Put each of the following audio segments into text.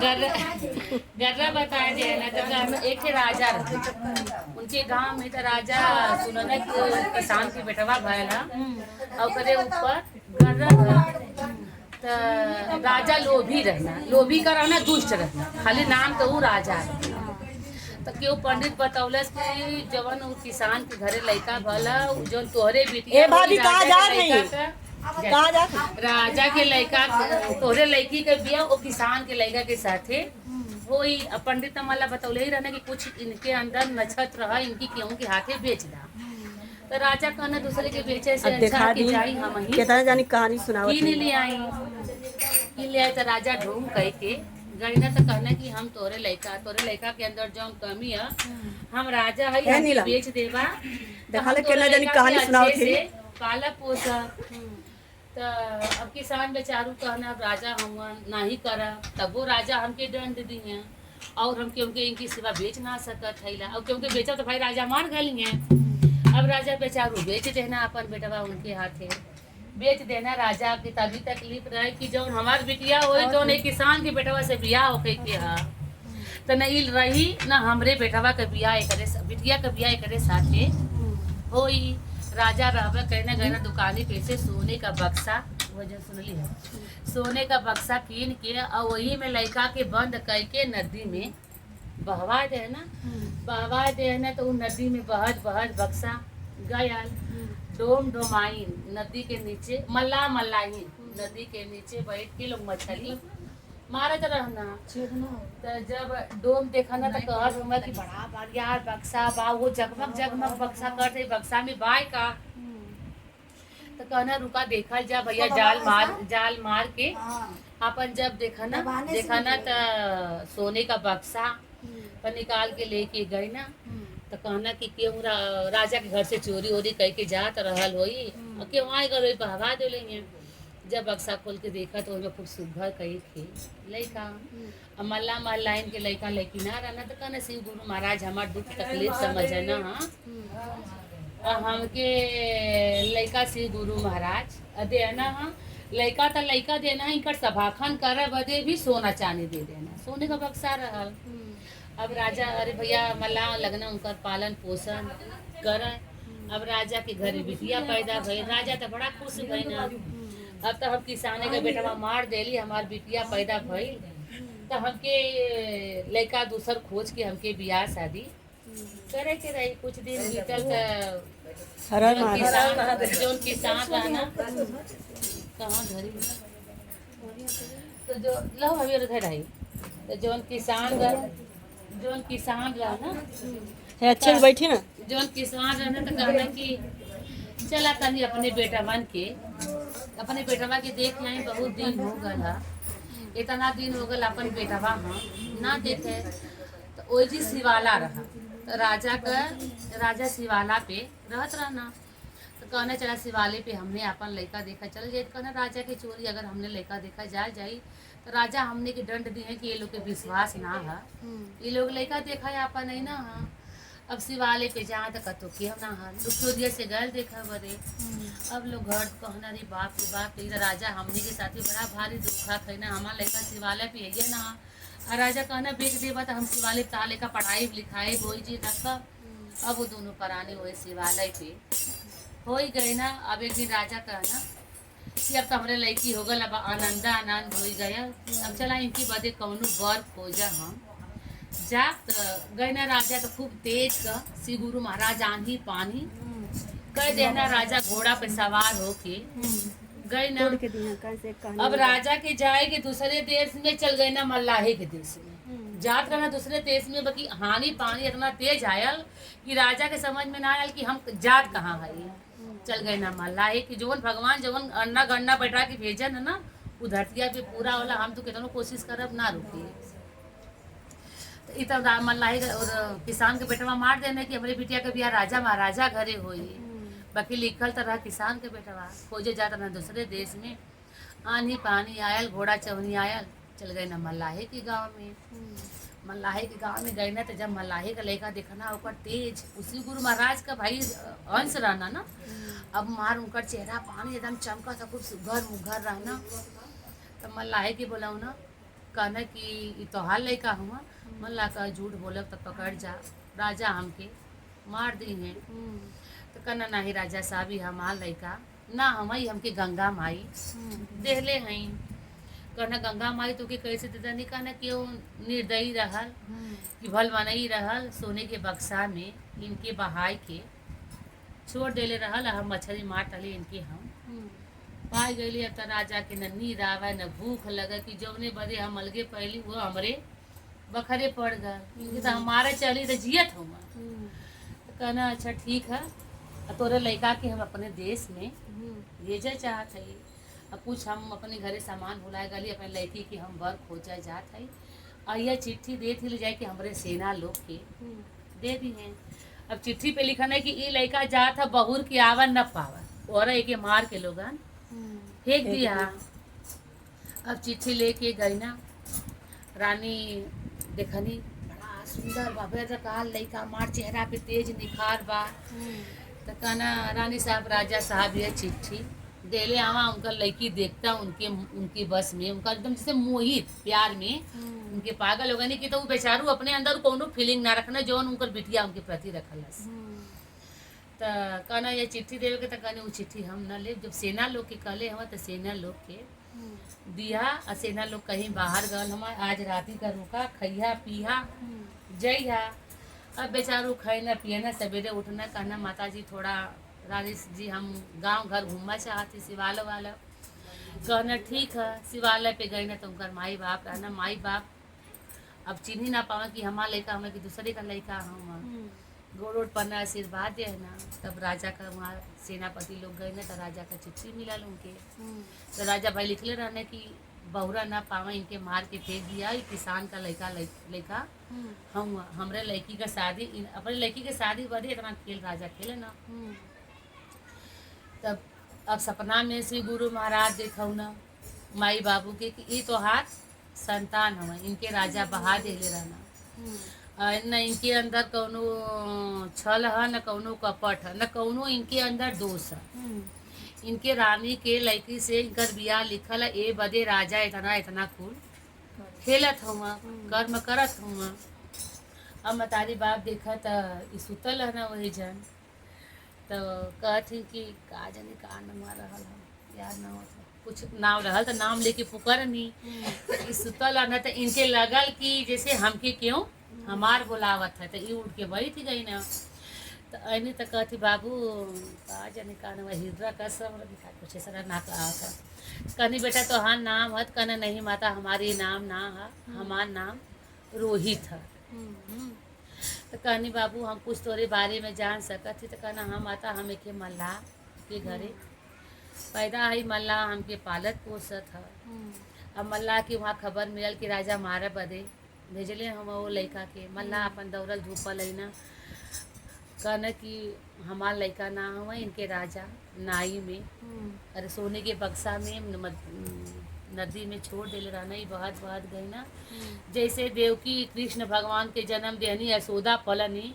गर्रा गर्रा बताया जाए ना तो एक थे राजा रहे उनके गांव में तो राजा सुनने किसान की बेटवा भयला और करे ऊपर गर्रा रहे। तो राजा लोभी रहना, लोभी का रहना, दुष्ट रहना, खाली नाम तो वो राजा है। तो क्यों पंडित बतौलस कि जवन उ किसान के घरे लड़का भला जो तोहरे बिटिया ए भाभी कहाँ जा रही कहाँ जा राजा के लड़का तोहरे लड़की के बिया वो किसान के लड़का के साथे वही पंडित मला बतौले ही रहना कि कुछ इनके अंदर नक्षत्र है, इनकी क्यों के हाथे बेच दा। तो राजा कहना दूसरे के बेचे से अच्छा कि जाई हम ही कितना जानी कहानी सुनावत की ले आई की ले आए। तो राजा ढूंढ कह के गई ना तो कहना कि हम तोरे लड़का के अंदर जो कमी है हम राजा है हम बेच देवा देखा ले केना जानी कहानी सुनावत है पाला पोसा। तो अब किसान बेचारू कहना अब राजा हम नहीं करा तब वो राजा हमके दंड दिए और हम क्योंकि इनकी सिवा बेच ना सकत है और क्योंकि बेचा तो भाई राजा मार गली है। अब राजा बेचारू बेच देना अपन बेटवा उनके हाथे बेच देना। राजा की तभी तकलीफ रहे कि जो हमार बिटिया हो जो नहीं किसान के बेटवा से बियाह हो के हा तो नहीं रही ना हमरे बेटवा के बियाह करे बिटिया के बियाह करे साथे होई। राजा रहबा कहना गना दुकानी पे से सोने का बक्सा वो जो सुनली है सोने का बक्सा कीन के और वही में लड़का के बंद करके नदी में बहवा देना तो वो नदी में बहत बक्सा गया डोम डोमाइन नदी के नीचे मल्लाही नदी के नीचे बैठ के लोग मछली मारत रहना। तो जब डोम देखा ना तो कहत हुआ कि बड़ा बढ़िया बक्सा बा वो जगमग बक्सा करते बक्सा में बाय का तो कहना रुका देखा जा भैया जाल मार के अपन जब देखा ना तो सोने का बक्सा पर निकाल के लेके गई ना तो कहना कि क्यों राजा के घर से चोरी वोरी कह के जात रहल होई क्यों आए गए बहवा दे लेंगे। जब बक्सा खोल के देखा तो उसमें खूब सुघर कही थे लड़का मल्ला मल्लाइन के लड़का लड़की ना रहना तो कहना शिव गुरु महाराज हमार दुख तकलीफ समझना हाँ हमके लड़का शिव गुरु महाराज देना हाँ लड़का तो लड़का देना है इनका सभाखन करे बदे भी सोना चांदी दे देना सोने का बक्सा रहल। अब राजा अरे भैया मल्ला लगना उनका पालन पोषण कर। अब राजा के घरे बिटिया पैदा भई राजा तो बड़ा खुश भई ना अब तो हम किसाने के बेटवा मार देली हमार बिटिया पैदा भई तो हमके लड़का दूसर खोज के हमके बियाह शादी करे के रही। कुछ दिन बीतल जो किसान रहना कहाँ घरी तो जो लो अभी उधर रही तो जो किसान रहना अच्छे से बैठी ना जो किसान रहना तो कहना कि चला तनी अपने बेटवा के देख लाई बहुत दिन हो गया इतना दिन हो गया अपन बेटवा हम ना देखे तो वही जी शिवाला रहा तो राजा शिवाला पे रहत रहना तो कहना चला शिवाले पे हमने अपन लड़का देखा चल जाए कहना राजा के चोरी अगर हमने लड़का देखा जाई तो राजा हमने के दंड दिए कि ये लोग के विश्वास ना है ये लोग लड़का देखा है अपन नहीं ना है। अब शिवालय पे जहाँ तक तो क्यों ना है दुखोदिया से गल देखा बदे अब लोग घर कहना रे बाप रे राजा हमने के साथ बड़ा भारी धोखा खैना हमारा लड़का शिवालय पे है ना और राजा कहना बेच देवा तो हम शिवालय ताले का पढ़ाई लिखाई बोई जी रखा। अब वो दोनों प्राणी हुए शिवालय पे हो ही गए ना। अब एक दिन राजा कहना कि अब तो हमारे लड़की हो गल अब आनंद हो गया अब चला इनकी बदे कौनो बर खोजा हम जा गए ना। राजा तो खूब तेज का श्री गुरु महाराज आंधी पानी कह देना राजा घोड़ा पे सवार होके गए ना। अब राजा के जाएगी दूसरे देश में चल गए ना मल्लाही के देश में जात करना दूसरे देश में बाकी हानि पानी इतना तेज आयल कि राजा के समझ में ना आयल कि हम जात कहाँ है चल गए ना मल्लाही कि जोन भगवान जोन अन्ना गन्ना बैठा के भेजन है ना वो धरतिया पे पूरा होला हम तो कितना कोशिश करब ना रुकी तो इतना मल्लाही और किसान के बेटवा मार देने कि हमारे बिटिया के बियाह राजा महाराजा घरे होई बाकी लिखल तो रहा किसान के बेटवा खोजे जाता ना दूसरे देश में आंधी पानी आयल घोड़ा चवनी आयल चल गए ना मल्लाही के गांव में। मल्लाही के गांव में गए ना तो जब मल्लाही का लड़का देखना ऊपर तेज उसी गुरु महाराज का भाई अंश रहना ना अब मार उनका चेहरा पानी एकदम चमका था खूब सुघर मुघर रहना तो मल्लाही के बोलाऊ ना कहना कि ई तोहार लड़का हुआ मन ला का झूठ बोलब तो पकड़ जा राजा हमके मार दी हैं। तो कहना नाही राजा साहब ही हमार लड़का ना हमारी हमके गंगा माई देहले हैं। कहना गंगा माई तो के कैसे देता नहीं कहना क्यों निर्दयी रहल कि भल मनई रहल सोने के बक्सा में इनके बहाय के छोड़ देले रहल हम मछली मार टले इनके हम पाई गई। अब तो राजा के न नींद आवे न भूख लगे कि जौने बदे हम अलगे पहली वो हमरे बखरे पड़ गए इनके तो हमारे चली तो जियत हम। तो कहना अच्छा ठीक है तोरे लड़का के हम अपने देश में भेजे चाहत है। अब कुछ हम अपने घरे सामान भुलाए गली अपने लड़की के हम बर खोजा जात है और यह चिट्ठी दे थी ले जाए कि हमारे सेना लोग के दे दी हैं। अब चिट्ठी पे लिखा है कि ये लड़का जात है बहुर के आवन न पावन और एक मार के लोगन फेंक दिया। अब चिट्ठी लेके गई ना रानी देखनी बड़ा सुंदर बा बेरकाल लड़का मार चेहरा पे तेज निखार बा। तो कहना रानी साहब राजा साहब ये चिट्ठी देले आवा उनका लड़की देखता उनकी बस में उनका एकदम जैसे मोहित प्यार में उनके पागल हो गए कि तो वो बेचारू अपने अंदर कोनो फीलिंग ना रखना जौन उनकर बिटिया उनके प्रति रखलस। तो कहना ये चिट्ठी देवे के तो कहने वो चिट्ठी हम न ले जब सेना लोग के कहले हम तो सेना लोग के दिया और सेना लोग कहीं बाहर गल हम आज राती का रुका खैया पिया जइहा। अब बेचारू खाना पियना सवेरे उठना कहना माता जी थोड़ा रानी जी हम गांव घर घूमना चाहती शिवालय वाला। कहना ठीक है शिवालय पे गई ना तो उनका माई बाप रहना माई बाप अब चिन्ह ना पावा कि हमारा लड़का हमें कि दूसरे का लड़का हम गोड़ पर ना आशीर्वाद दे है ना। तब राजा का वहाँ सेनापति लोग गए ना तो राजा का चिट्ठी मिलल उनके। तो राजा भाई लिखले रहने कि बहुरा ना पावा इनके मार के फेंक दिया किसान का लड़का हम हमरे लड़की का शादी अपने लड़की के शादी बदे इतना खेल राजा खेले ना। तब अब सपना में श्री गुरु महाराज देखौ ना माई बाबू के कि ये तो हाथ संतान हमें इनके राजा बहा देले रहना न इनके अंदर कौनो छल है न कौनो कपट है न कौनो इनके अंदर दोष है। इनके रानी के लड़की से इनकर बियाह लिखल है ए बदे राजा इतना इतना कुल खेलत हुआ कर्म करत हुआ। अब मतारी बाप देखा तो सुतल है ना वही जन तो कहती कि का जाने का नाम रहल हम याद ना होता कुछ नाम रहल तो नाम लेके पुकारनी सुतल है ना तो इनके लगल कि जैसे हमके क्यों हमार बोलावत है तो ये उठ के बैठ गई ना। तो ऐनी तो कहती बाबू का जाने का नाम हिजरा का सब कुछ ऐसा ना कहा था। कहनी बेटा तो हाँ नाम है कहना नहीं माता हमारी नाम ना है हमार नाम रोहित है। तो कहनी बाबू हम कुछ तोरे बारे में जान सकत थी। तो कहना हाँ माता हम एक मल्लाह के घरे पैदा है मल्लाह हमके पालत पोसत है। अब मल्लाह की वहाँ खबर मिलल कि राजा मारे बदे भेजले हम वो लड़का के मल्लाह अपन दौड़ल धूपल है ना कहना कि हमार लड़का ना हुआ इनके राजा नाई में अरे सोने के बक्सा में नदी में छोड़ देले रहना ही बहुत गई ना। जैसे देवकी कृष्ण भगवान के जन्म देनी यशोदा पलनी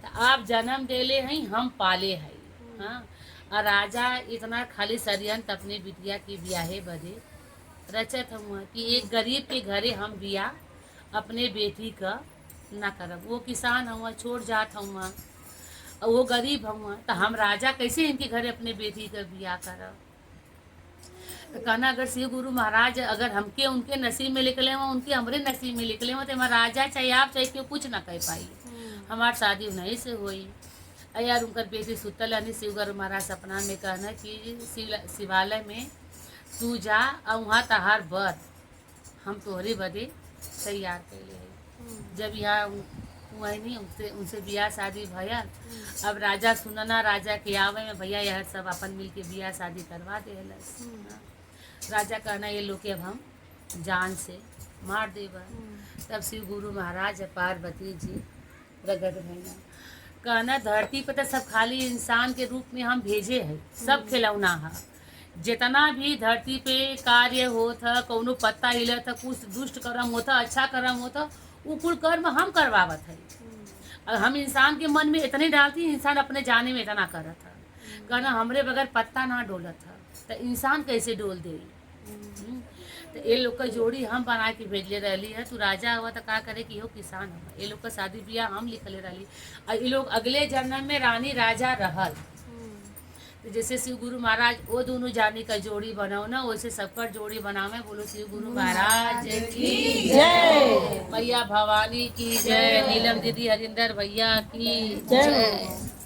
तो आप जन्म देले हैं हम पाले हैं। हाँ और राजा इतना खाली षड्यंत्र अपने बिटिया की ब्याहे बदे रचत हुआ कि एक गरीब के घरे हम बियाह अपने बेटी का ना करब। वो किसान हुआ छोड़ जात हुआ और वो गरीब हुआ तो हम राजा कैसे इनके घरे अपने बेटी का बियाह करब। तो कहना अगर शिव गुरु महाराज अगर हमके उनके नसीब में निकले हुआ उनके हमारे नसीब में निकले हुआ तो हमारा राजा चाहे आप चाहे क्यों कुछ ना कह पाई हमारी शादी नहीं से हुई। यार उनकर बेटी सुतल यानी शिव गुरु महाराज सपना में कहना कि शिवालय में तू जा और वहाँ तहार बर हम तोहरे बदे तैयार कैले है। जब यहाँ वही नहीं उनसे बियाह शादी भैया। अब राजा सुनना राजा के आवे में भैया यह सब अपन मिल के बियाह शादी करवा दे। राजा कहना ये लोग अब हम जान से मार देवा। तब शिव गुरु महाराज पार्वती जी प्रगट भैया कहना धरती पर तो सब खाली इंसान के रूप में हम भेजे है सब खिलौना है जितना भी धरती पे कार्य होता कौनो पत्ता हिलत है कुछ दुष्ट कर्म होता अच्छा कर्म होता वो कुल कर्म हम करवावत है। और हम इंसान के मन में इतने डालती इंसान अपने जाने में इतना करत है। कहना हमरे बगैर पत्ता ना डोलत है तो इंसान कैसे डोल दे। तो ये लोग का जोड़ी हम बना के भेजले रहली है। तू राजा हुआ तो का करे कि हो किसान हुआ। ये लोग का शादी ब्याह हम लिखले रहली और ये लोग अगले जन्म में रानी राजा रहल। तो जैसे शिव गुरु महाराज वो दोनों जाने का जोड़ी बनाओ ना, वैसे सबका जोड़ी बनावे। बोलो शिव गुरु महाराज की जय, मैया भवानी की जय, नीलम दीदी हरिंदर भैया की जय।